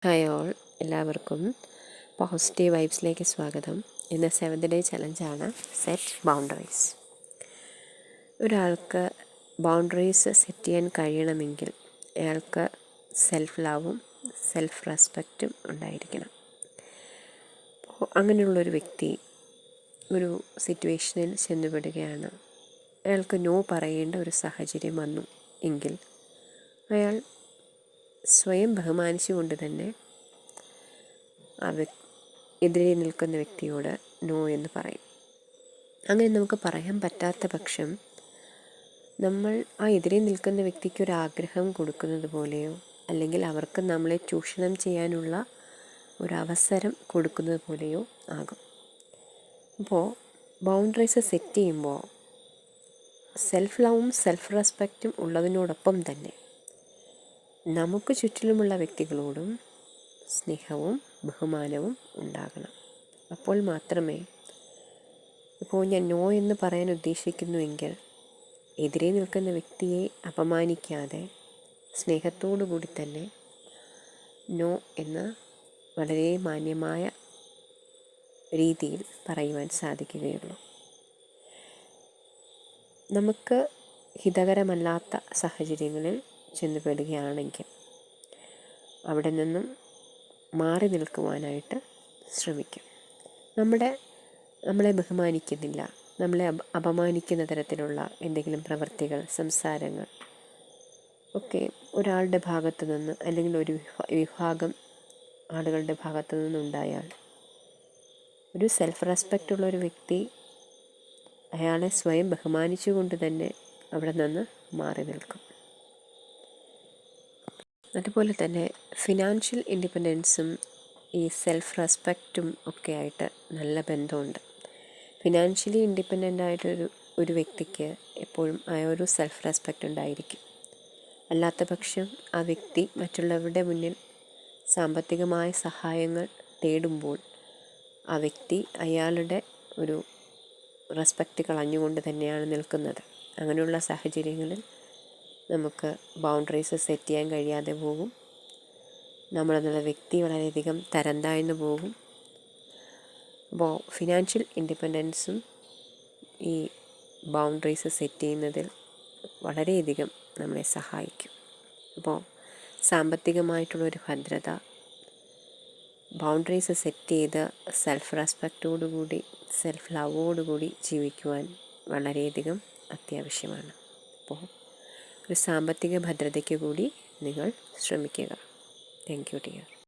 Hi all, എല്ലാവർക്കും positive വൈബ്സിലേക്ക് സ്വാഗതം. ഇന്ന് 7th ഡേ ചലഞ്ചാണ് സെറ്റ് ബൗണ്ടറീസ്. ഒരാൾക്ക് ബൗണ്ടറീസ് സെറ്റ് ചെയ്യാൻ കഴിയണമെങ്കിൽ അയാൾക്ക് സെൽഫ് ലവും സെൽഫ് റെസ്പെക്റ്റും ഉണ്ടായിരിക്കണം. അപ്പോൾ അങ്ങനെയുള്ളൊരു വ്യക്തി ഒരു സിറ്റുവേഷനിൽ ചെന്നുപെടുകയാണ്, അയാൾക്ക് നോ പറയേണ്ട ഒരു സാഹചര്യം വന്നു എങ്കിൽ അയാൾ സ്വയം ബഹുമാനിച്ചുകൊണ്ട് തന്നെ എതിരെ നിൽക്കുന്ന വ്യക്തിയോട് നോ എന്ന് പറയും. അങ്ങനെ നമുക്ക് പറയാൻ പറ്റാത്ത പക്ഷം നമ്മൾ ആ എതിരെ നിൽക്കുന്ന വ്യക്തിക്ക് ഒരു ആഗ്രഹം കൊടുക്കുന്നത് പോലെയോ അല്ലെങ്കിൽ അവർക്ക് നമ്മളെ ചൂഷണം ചെയ്യാനുള്ള ഒരവസരം കൊടുക്കുന്നത് പോലെയോ ആകും. അപ്പോൾ ബൗണ്ടറീസ് സെറ്റ് ചെയ്യുമ്പോൾ സെൽഫ് ലവും സെൽഫ് റെസ്പെക്റ്റും ഉള്ളതിനോടൊപ്പം തന്നെ നമുക്ക് ചുറ്റിലുമുള്ള വ്യക്തികളോടും സ്നേഹവും ബഹുമാനവും ഉണ്ടാകണം. അപ്പോൾ മാത്രമേ, ഇപ്പോൾ ഞാൻ നോ എന്ന് പറയാൻ ഉദ്ദേശിക്കുന്നുവെങ്കിൽ എതിരെ നിൽക്കുന്ന വ്യക്തിയെ അപമാനിക്കാതെ സ്നേഹത്തോടു കൂടി തന്നെ നോ എന്ന് വളരെ മാന്യമായ രീതിയിൽ പറയുവാൻ സാധിക്കുകയുള്ളൂ. നമുക്ക് ഹിതകരമല്ലാത്ത സാഹചര്യങ്ങളിൽ ചെന്നുപെടുകയാണെങ്കിൽ അവിടെ നിന്നും മാറി നിൽക്കുവാനായിട്ട് ശ്രമിക്കും. നമ്മളെ ബഹുമാനിക്കുന്നില്ല, നമ്മളെ അപമാനിക്കുന്ന തരത്തിലുള്ള എന്തെങ്കിലും പ്രവൃത്തികൾ, സംസാരങ്ങൾ ഒക്കെ ഒരാളുടെ ഭാഗത്തു നിന്ന് അല്ലെങ്കിൽ ഒരു വിഭാഗം ആളുകളുടെ ഭാഗത്തു നിന്നുണ്ടായാൽ ഒരു സെൽഫ് റെസ്പെക്റ്റ് ഉള്ള ഒരു വ്യക്തി അയാളെ സ്വയം ബഹുമാനിച്ചുകൊണ്ട് തന്നെ അവിടെ നിന്ന് മാറി നിൽക്കും. അതുപോലെ തന്നെ ഫിനാൻഷ്യൽ ഇൻഡിപെൻഡൻസും ഈ സെൽഫ് റെസ്പെക്റ്റും ഒക്കെ ആയിട്ട് നല്ല ബന്ധമുണ്ട്. ഫിനാൻഷ്യലി ഇൻഡിപെൻഡൻ്റ് ആയിട്ടൊരു വ്യക്തിക്ക് എപ്പോഴും ആ ഒരു സെൽഫ് റെസ്പെക്റ്റ് ഉണ്ടായിരിക്കും. അല്ലാത്ത പക്ഷം ആ വ്യക്തി മറ്റുള്ളവരുടെ മുന്നിൽ സാമ്പത്തികമായ സഹായങ്ങൾ തേടുമ്പോൾ ആ വ്യക്തി അയാളുടെ ഒരു റെസ്പെക്റ്റ് കളഞ്ഞുകൊണ്ട് തന്നെയാണ് നിൽക്കുന്നത്. അങ്ങനെയുള്ള സാഹചര്യങ്ങളിൽ നമുക്ക് ബൗണ്ടറീസ് സെറ്റ് ചെയ്യാൻ കഴിയാതെ പോകും. നമ്മളെന്നുള്ള വ്യക്തി വളരെയധികം തരം താഴ്ന്നു പോകും. അപ്പോൾ ഫിനാൻഷ്യൽ ഇൻഡിപെൻഡൻസും ഈ ബൗണ്ടറീസ് സെറ്റ് ചെയ്യുന്നതിൽ വളരെയധികം നമ്മളെ സഹായിക്കും. അപ്പോൾ സാമ്പത്തികമായിട്ടുള്ളൊരു ഭദ്രത, ബൗണ്ടറീസ് സെറ്റ് ചെയ്ത് സെൽഫ് റെസ്പെക്റ്റോടുകൂടി സെൽഫ് ലവോടുകൂടി ജീവിക്കുവാൻ വളരെയധികം അത്യാവശ്യമാണ്. അപ്പോൾ ഒരു സാമ്പത്തിക ഭദ്രതയ്ക്ക് കൂടി നിങ്ങൾ ശ്രമിക്കുക. Thank you dear.